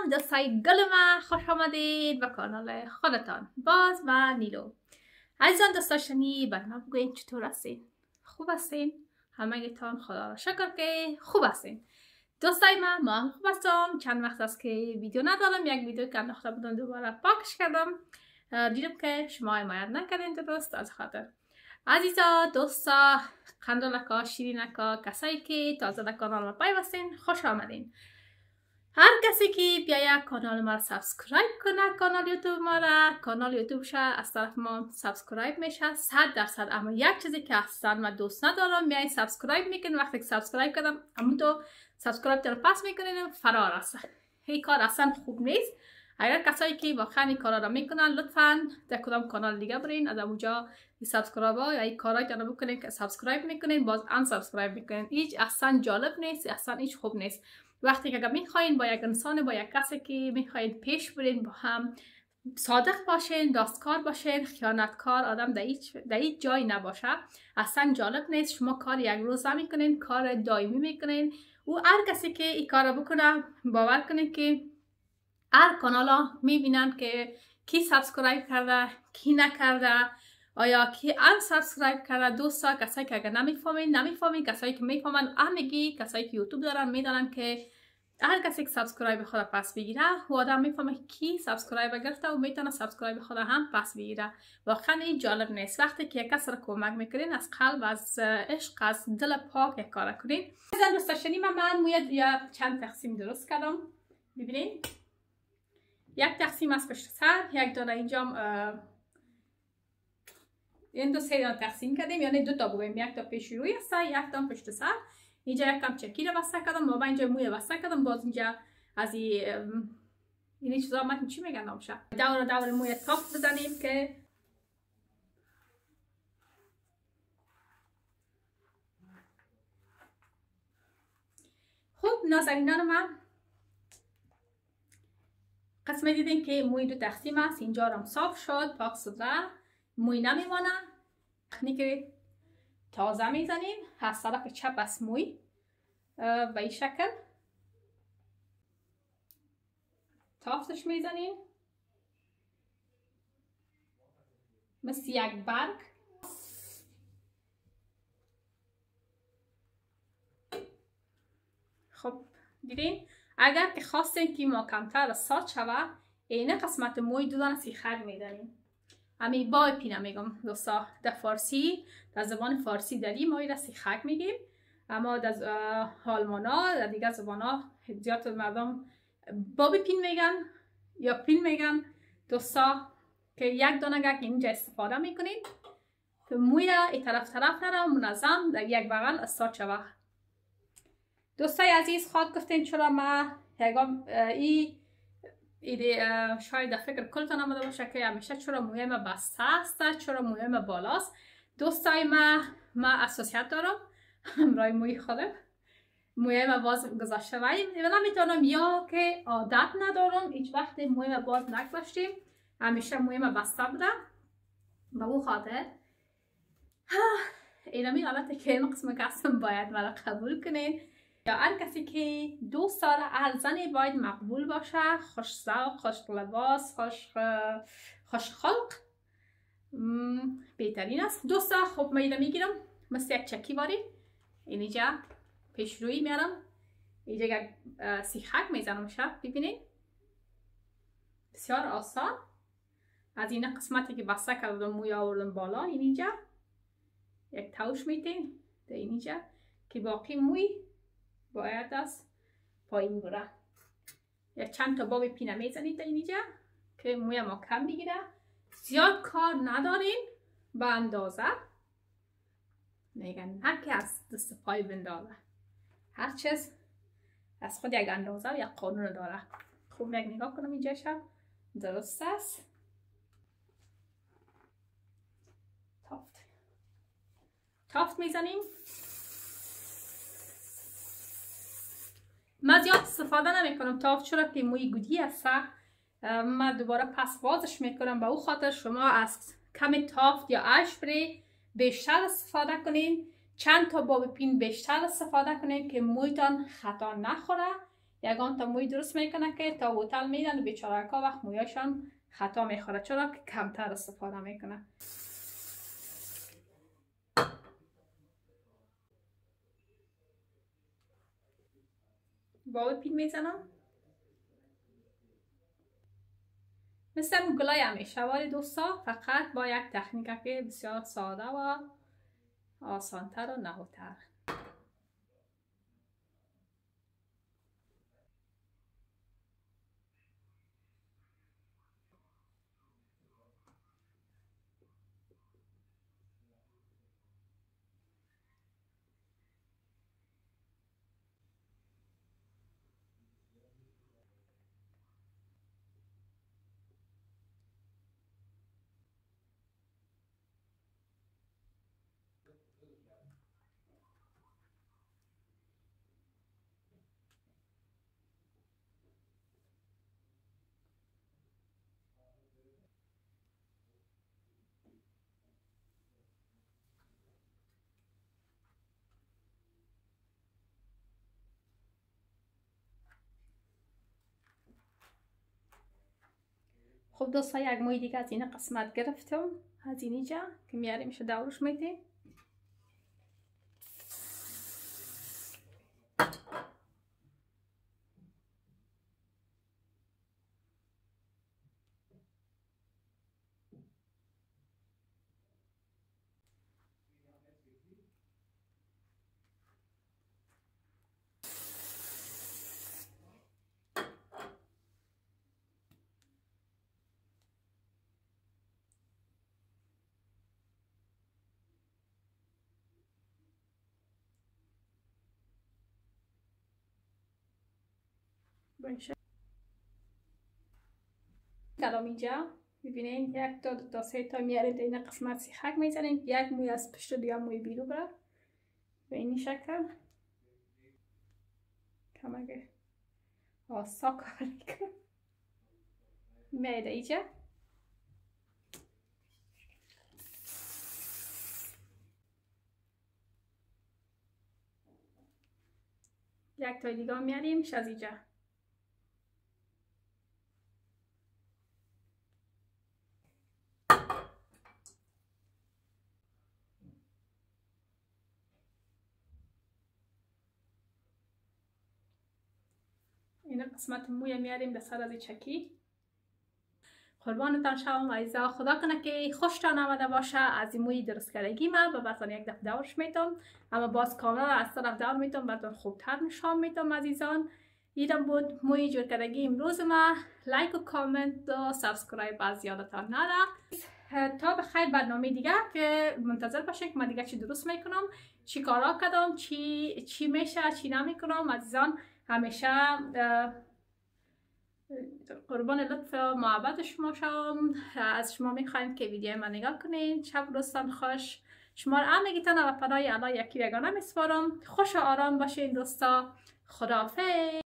دوستای گل من، خوش آمدید به کانال خودتان. باز من نیلو. عزیزان دوستاشنی بر من بگوین چطور هستین؟ خوب هستین؟ همگیتان خدا را شکر که خوب هستین. دوستای من هم خوب هستم. چند وقت است که ویدیو ندارم. یک ویدیو که انداخته بودم دوباره پاکش کردم. دیدم که شما حمایت نکردین درست، از خاطر عزیزا دوستا قندلکا شیرینکا کسایی که تازه در کانال ما پیوستین خوش آمدین. هر کسی که بیاید کانال ما را سابسکرایب کنه، کانال یوتیوب ما را، کانال یوتیوبش از طرف ما سابسکرایب میشه 100%. اما یک چیزی که اصلا من دوست ندارم، میای سابسکرایب میکنین، وقتی که سابسکرایب کردم اما تو سابسکرایب رو پس میکنین فرار است. هی کار اصلا خوب نیست. اگر کسایی که واقعا این کارا را میکنن لطفاً در کدام کانال دیگه برین، از اونجا سابسکرایب ها یا این کارایی رو بکنین که سابسکرایب میکنین باز ان سابسکرایب میکنین. هیچ اصلا جالب نیست، اصلا هیچ خوب نیست. وقتی که میخواین با یک انسان، با یک کسی که میخواین پیش برین، با هم صادق باشین، راستکار باشین، خیانتکار آدم در هیچ جای نباشه، اصلا جالب نیست. شما کار یک روزه میکنین، کار دائمی میکنین و هر کسی که این کار بکنه باور کنین که هر کانالا میبینن که کی سابسکرایب کرده کی نکرده، آیا کی ان سابسکرایب کرده. دوستا کسایی که اگر نمیفهمین، کسایی که میفهمن همگی کسایی که یوتیوب دارن میدونن که هر کسی که سابسکرایب خود پس بگیره و آدم میفهمه کی سابسکرایب گرفته و میتونه سابسکرایب خود هم پس بگیره. واقعا این جالب نیست. وقتی که یک کس را کمک میکنین از قلب، از عشق، از دل پاک یک کار کنین. از دوستاشنی من موید چند تقسیم درست کردم. ببینین یک تقسیم از پشت سر، یک دانه اینجا این دو سه دانه تقسیم کردیم، یعنی دو تا بگویم، یک تا پیش روی است، یک تا پشت سر. اینجا یک کم چکی رو بسته کردم، بابا اینجا موی بسته کردم. باز اینجا از این چیزا من چی میگن نامشه، دور موی تاف بزنیم که خوب. نازنینان من قسمت دیدین که موی دو تقسیم است. اینجا هم صاف شد، پاک سوزه، موی نمیمانه. تکنیک تازه میزنین از طرف چپ از موی به این شکل تافتش میزنین مثل یک برگ. خب دیدین اگر که خواستین که محکمتر ساد شود، این قسمت موی دو دانه سیخک میدانیم. امی با پینه میگم دوستا، در فارسی، در زبان فارسی داریم ما این سیخک میگیم، اما در آلمانا در دیگر زبانا زیاد مردم بابی پین میگن یا پین میگن. دوستا که یک دانه گک اینجا استفاده میکنین که موی این طرف نره، منظم در یک بغل استاد شود. دوستای عزیز خواهد گفتین چرا ما شاید در فکر کلتان آمده باشه که همیشه چرا موی ما بسته است، چرا موی ما بالاست. دوستای ما اساسیت دارم همراه موی خودم، موی ما باز گذاشته ویم نمیتونم، یا که عادت ندارم هیچ وقت موی ما باز نگذاشتیم، همیشه موی ما بسته بوده. به اون خاطر اینمی حالته که این قسم کسم باید مرا قبول کنین. یا هر کسی که دوست داره هر زنی باید مقبول باشه، خوش ذوق، خوش لباس، خوش خلق، بهترین است. دوستا خب من اینو میگیرم مثل یک چکی باری، اینجا پیش روی میارم، اینجا یک سیخک میزنم شب. ببینید بسیار آسان. از این قسمتی که بسته کردم موی آوردم بالا، اینجا یک توش میتین در اینجا که باقی موی باید از پایین بره. یک چند تا باب پینه میزنید در اینجا که موی ما کم بگیره. زیاد کار ندارین، به اندازه میگن هر کی از دست پای بندازه، هر چیز از خود یک اندازه و یک قانون داره. خوب یک نگاه کنم اینجا شب درست است. تافت میزنیم. من زیاد استفاده نمی کنم تافت، چرا که موی گودی است. من دوباره پس بازش میکنم. به او خاطر شما از کمی تافت یا اشپری بیشتر استفاده کنین، چند تا باب پین بیشتر استفاده کنین که مویتان خطا نخوره. یگان تا موی درست میکنه که تا بوتل میدن و بیچاره ها وقت مویاشان خطا میخوره، چرا که کمتر استفاده میکنه. با پیل میزنم مثل اون گلای همیشه ولی دوستا، فقط با یک تکنیک که بسیار ساده و آسانتر و نهوتر. خب دوستا، یک موی دیگه از این قسمت گرفتم، از اینجا که میاریم میشه دورش میدیم. باشه کلام اینجا ببینین یک تا دو تا سه تا میاریم در این قسمت سیخک میزنیم، یک موی از پشت و دیگه موی بیرو بره به این شکل. کمگه آسا کار کنم میده اینجا. یک تا دیگه میاریم از اینجا. این قسمت موی میاریم به سر از چکی. قربانتان شوم عزیزا، خدا کنه که خوشتان آمده باشه از این موی درست کردگی. من به براتون یک دفعه دورش میتم، اما باز کاملا از طرف دور میتم براتون خوبتر نشان میتم عزیزان. ایدم بود موی جور کردگی امروز ما. لایک و کامنت و سابسکرایب از یادتان نره. تا بخیر برنامه دیگه که منتظر باشین که من دیگه چی درست میکنم، چی کارا کردم، چی میشه، چی نمیکنم عزیزان. همیشه قربان لطف و محبت شما شوم. از شما میخوایم که ویدیو من نگاه کنین. شب روزتان خوش. شما را همگیتان و پناه الله یکی یگانه میسپارم. خوش و آرام باشین دوستا. خداحافظ.